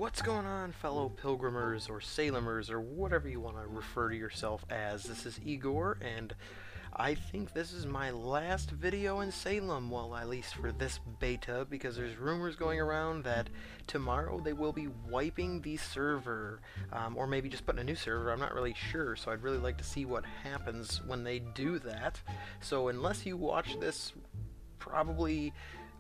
What's going on, fellow pilgrimers or Salemers or whatever you want to refer to yourself as? This is Igor, and I think this is my last video in Salem, well, at least for this beta, because there's rumors going around that tomorrow they will be wiping the server, or maybe just putting a new server. I'm not really sure, so I'd really like to see what happens when they do that. So unless you watch this probably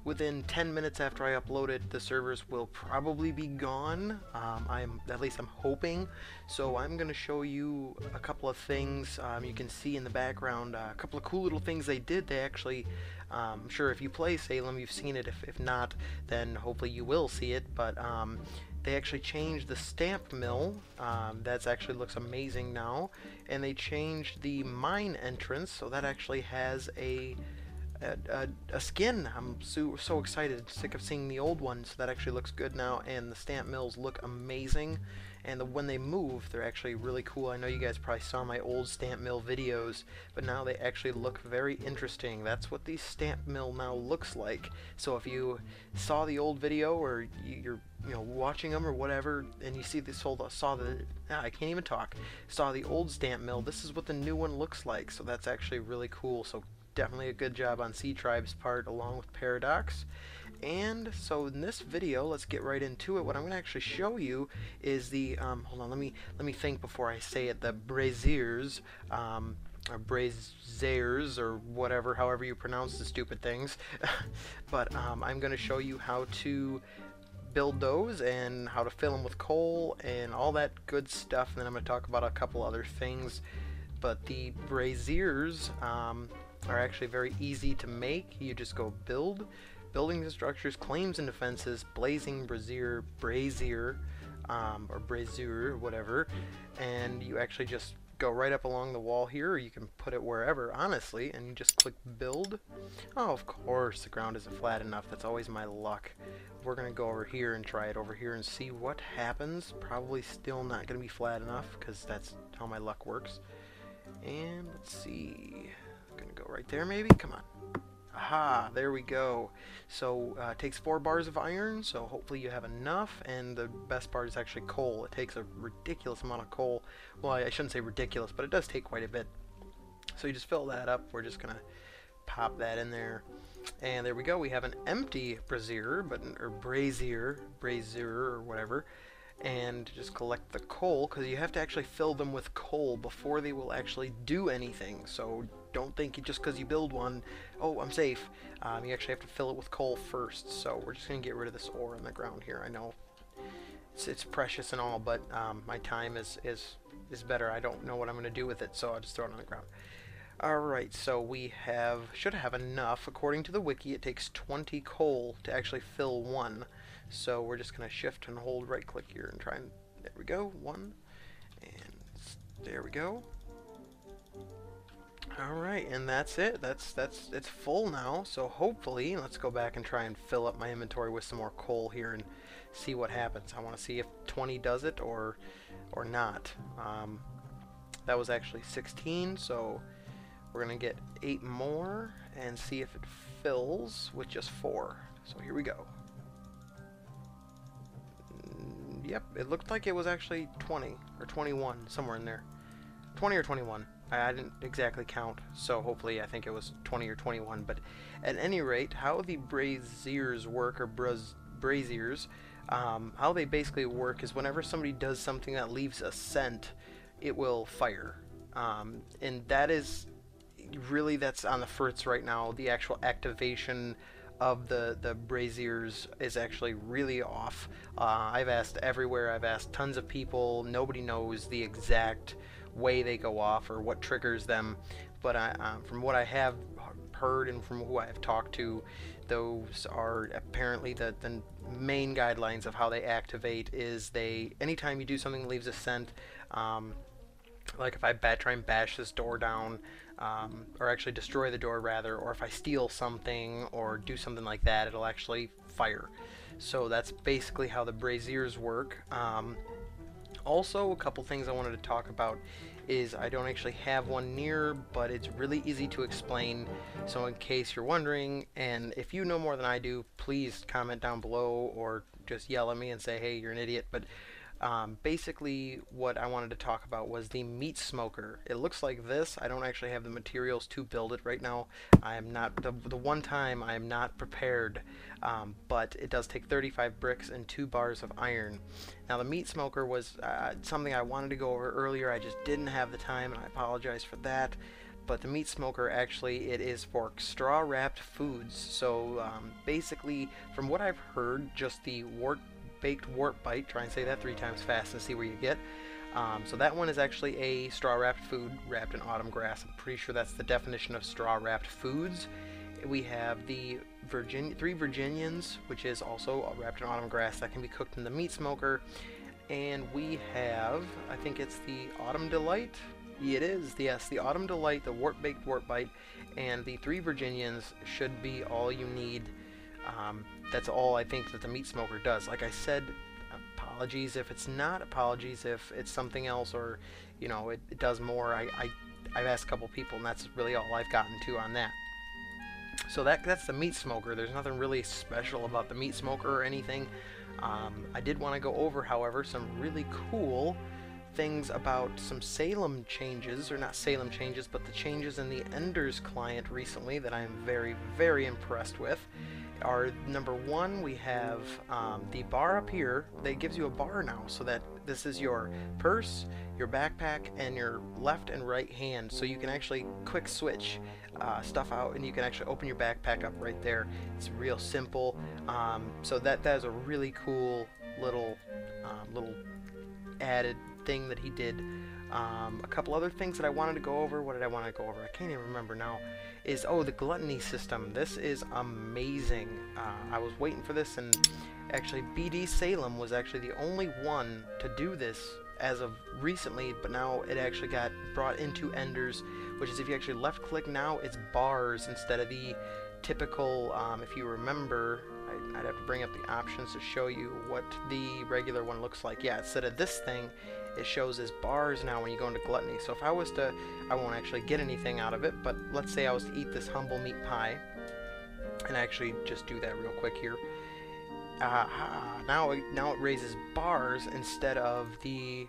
within 10 minutes after I upload it, the servers will probably be gone. At least I'm hoping. So I'm going to show you a couple of things. You can see in the background a couple of cool little things they did. They actually, I'm sure if you play Salem, you've seen it. If not, then hopefully you will see it. But they actually changed the stamp mill. That actually looks amazing now. And they changed the mine entrance, so that actually has a skin. I'm so excited. Sick of seeing the old one, so that actually looks good now, and the stamp mills look amazing, and when they move, they're actually really cool. I know you guys probably saw my old stamp mill videos, but now they actually look very interesting. That's what the stamp mill now looks like. So if you saw the old video, or you're watching them or whatever, and you see this old saw the old stamp mill, this is what the new one looks like. So that's actually really cool. So definitely a good job on C-Tribe's part, along with Paradox. And so in this video, let's get right into it. What I'm going to actually show you is the hold on, let me think before I say it. The Braziers, or Braziers, or whatever, however you pronounce the stupid things. But I'm going to show you how to build those and how to fill them with coal and all that good stuff. And then I'm going to talk about a couple other things. But the Braziers are actually very easy to make. You just go building the structures, claims and defenses, blazing brazier, or brazier, whatever, and you actually just go right up along the wall here, or you can put it wherever, honestly, and you just click build. Oh, of course, the ground isn't flat enough. That's always my luck. We're going to go over here and try it over here and see what happens. Probably still not going to be flat enough, because that's how my luck works. And let's see. Gonna go right there, maybe? Come on. Aha, there we go. So it takes 4 bars of iron, so hopefully you have enough, and the best part is actually coal. It takes a ridiculous amount of coal. Well, I shouldn't say ridiculous, but it does take quite a bit. So you just fill that up. We're just gonna pop that in there, and there we go. We have an empty brazier, or brazier or whatever, and just collect the coal, because you have to actually fill them with coal before they will actually do anything. So don't think just because you build one, oh, I'm safe. You actually have to fill it with coal first. So we're just going to get rid of this ore on the ground here. I know it's precious and all, but my time is better. I don't know what I'm going to do with it, so I'll just throw it on the ground. Alright, so we should have enough. According to the wiki, it takes 20 coal to actually fill one. So we're just going to shift and hold right click here and try and, there we go, 1, and there we go. Alright, and that's it. It's full now, so hopefully, let's go back and try and fill up my inventory with some more coal here and see what happens. I want to see if 20 does it or not. That was actually 16, so we're going to get 8 more and see if it fills with just 4. So here we go. Yep, it looked like it was actually 20 or 21, somewhere in there. 20 or 21. I didn't exactly count, so hopefully I think it was 20 or 21. But at any rate, how the Braziers work, or Braziers, how they basically work is whenever somebody does something that leaves a scent, it will fire. And that is really, that's on the fritz right now. The actual activation of the Braziers is actually really off. I've asked everywhere, I've asked tons of people, nobody knows the exact way they go off or what triggers them, but from what I have heard and from who I have talked to, those are apparently the main guidelines of how they activate. Is anytime you do something that leaves a scent, like if I try and bash this door down, or actually destroy the door rather, or if I steal something or do something like that, it'll actually fire. So that's basically how the Braziers work. Also, a couple things I wanted to talk about is I don't actually have one near, but it's really easy to explain. So in case you're wondering, and if you know more than I do, please comment down below or just yell at me and say, hey, you're an idiot. But basically what I wanted to talk about was the Meatsmoker. It looks like this. I don't actually have the materials to build it right now. I am not, the one time I am not prepared, but it does take 35 bricks and 2 bars of iron. Now the Meatsmoker was something I wanted to go over earlier. I just didn't have the time, and I apologize for that. But the Meatsmoker, actually, it is for straw-wrapped foods. So basically, from what I've heard, just the baked wart bite, try and say that 3 times fast and see where you get. So that one is actually a straw-wrapped food wrapped in autumn grass. I'm pretty sure that's the definition of straw-wrapped foods. We have the 3 Virginians, which is also wrapped in autumn grass that can be cooked in the Meatsmoker. And we have, I think it's the Autumn Delight. It is, yes, the Autumn Delight, the baked wart bite, and the 3 Virginians should be all you need. That's all I think that the Meatsmoker does. Like I said, apologies if it's not, apologies if it's something else, or, you know, it does more. I've asked a couple people, and that's really all I've gotten to on that. So that's the Meatsmoker. There's nothing really special about the Meatsmoker or anything. I did want to go over, however, some really cool things about some Salem changes, or not Salem changes, but the changes in the Enders client recently that I'm very, very impressed with. Are number 1, we have the bar up here that gives you a bar now, so that this is your purse, your backpack, and your left and right hand, so you can actually quick switch stuff out, and you can actually open your backpack up right there. It's real simple. So that is a really cool little added thing that he did. A couple other things that I wanted to go over. What did I want to go over? I can't even remember now. Is, oh, the gluttony system. This is amazing. I was waiting for this, and actually BD Salem was actually the only one to do this as of recently, but now it actually got brought into Enders, which is if you actually left click now, it's bars instead of the typical, if you remember, I'd have to bring up the options to show you what the regular one looks like. Yeah, instead of this thing, it shows as bars now when you go into gluttony. So if I was to, I won't actually get anything out of it, but let's say I was to eat this humble meat pie, and actually just do that real quick here. Now it raises bars instead of the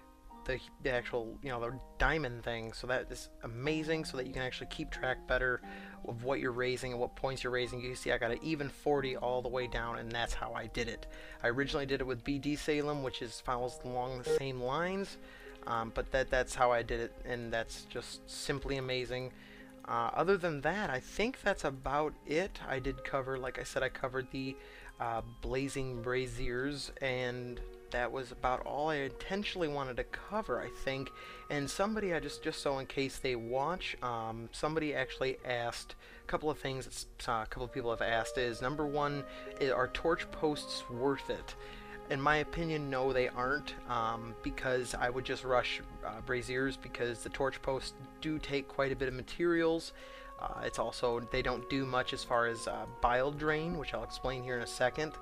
actual, you know, the diamond thing. So that is amazing, so that you can actually keep track better of what you're raising and what points you're raising. You see I got an even 40 all the way down, and that's how I did it. I originally did it with BD Salem, which follows along the same lines, but that's how I did it, and that's just simply amazing. Other than that, I think that's about it. I did cover, like I said, I covered the blazing braziers, and that was about all I intentionally wanted to cover, I think. And somebody, I just so in case they watch, somebody actually asked a couple of things that a couple of people have asked is, number 1, are torch posts worth it? In my opinion, no, they aren't, because I would just rush braziers, because the torch posts do take quite a bit of materials. It's also, they don't do much as far as bile drain, which I'll explain here in a second.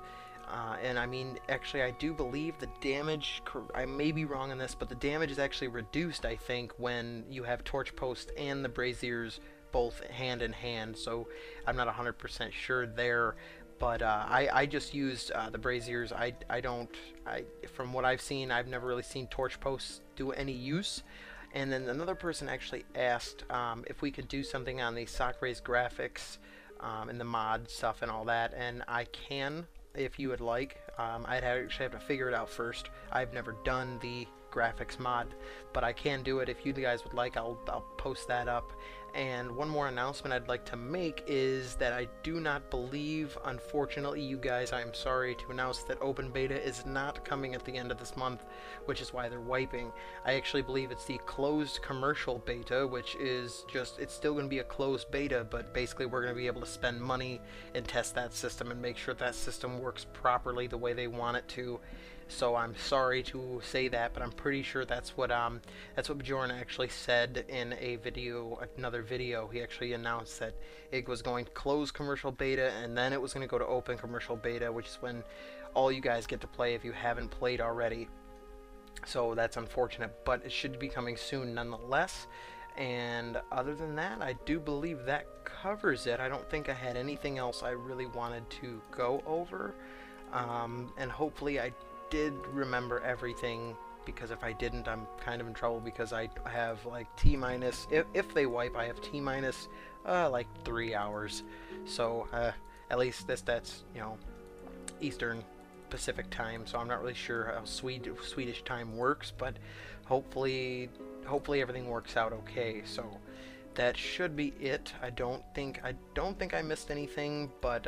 And I mean, actually, I do believe the damage, I may be wrong on this, but the damage is actually reduced, I think, when you have torch post and the braziers both hand in hand. So I'm not 100% sure there. But I just used the braziers. From what I've seen, I've never really seen torch posts do any use. And then another person actually asked if we could do something on the Subcribe graphics and the mod stuff and all that, and I can, if you would like. I'd actually have to figure it out first. I've never done the graphics mod, but I can do it. If you guys would like, I'll post that up. And one more announcement I'd like to make is that I do not believe, unfortunately, you guys, I'm sorry to announce that open beta is not coming at the end of this month, which is why they're wiping. I actually believe it's the closed commercial beta, which is just, it's still going to be a closed beta, but basically we're going to be able to spend money and test that system and make sure that system works properly the way they want it to. So I'm sorry to say that, but I'm pretty sure that's what Bjorn actually said in a video, another video. He actually announced that it was going to close commercial beta, and then it was going to go to open commercial beta, which is when all you guys get to play if you haven't played already. So that's unfortunate, but it should be coming soon nonetheless. And other than that, I do believe that covers it. I don't think I had anything else I really wanted to go over. And hopefully I did remember everything, because if I didn't, I'm kind of in trouble, because I have like T minus, if they wipe, I have T minus like 3 hours. So at least that's, you know, Eastern Pacific time, so I'm not really sure how Swedish time works, but hopefully everything works out okay. So that should be it. I don't think I missed anything, but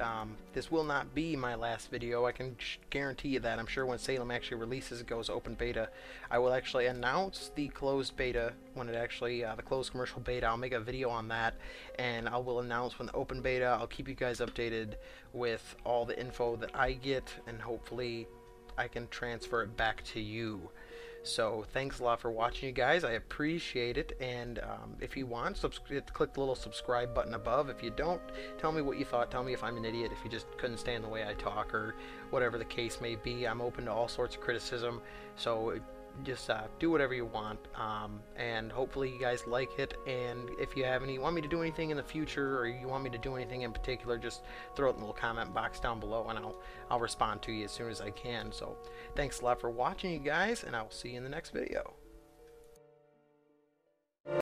this will not be my last video. I can guarantee you that. I'm sure when Salem actually releases, it goes open beta, I will actually announce the closed beta when it actually the closed commercial beta. I'll make a video on that, and I will announce when the open beta. I'll keep you guys updated with all the info that I get, and hopefully I can transfer it back to you. So thanks a lot for watching, you guys. I appreciate it. And if you want, click the little subscribe button above. If you don't, tell me what you thought. Tell me if I'm an idiot, if you just couldn't stand the way I talk, or whatever the case may be. I'm open to all sorts of criticism. So just do whatever you want, and hopefully you guys like it. And if you have want me to do anything in the future, or you want me to do anything in particular, just throw it in the little comment box down below, and I'll respond to you as soon as I can. So thanks a lot for watching, you guys, and I will see you in the next video.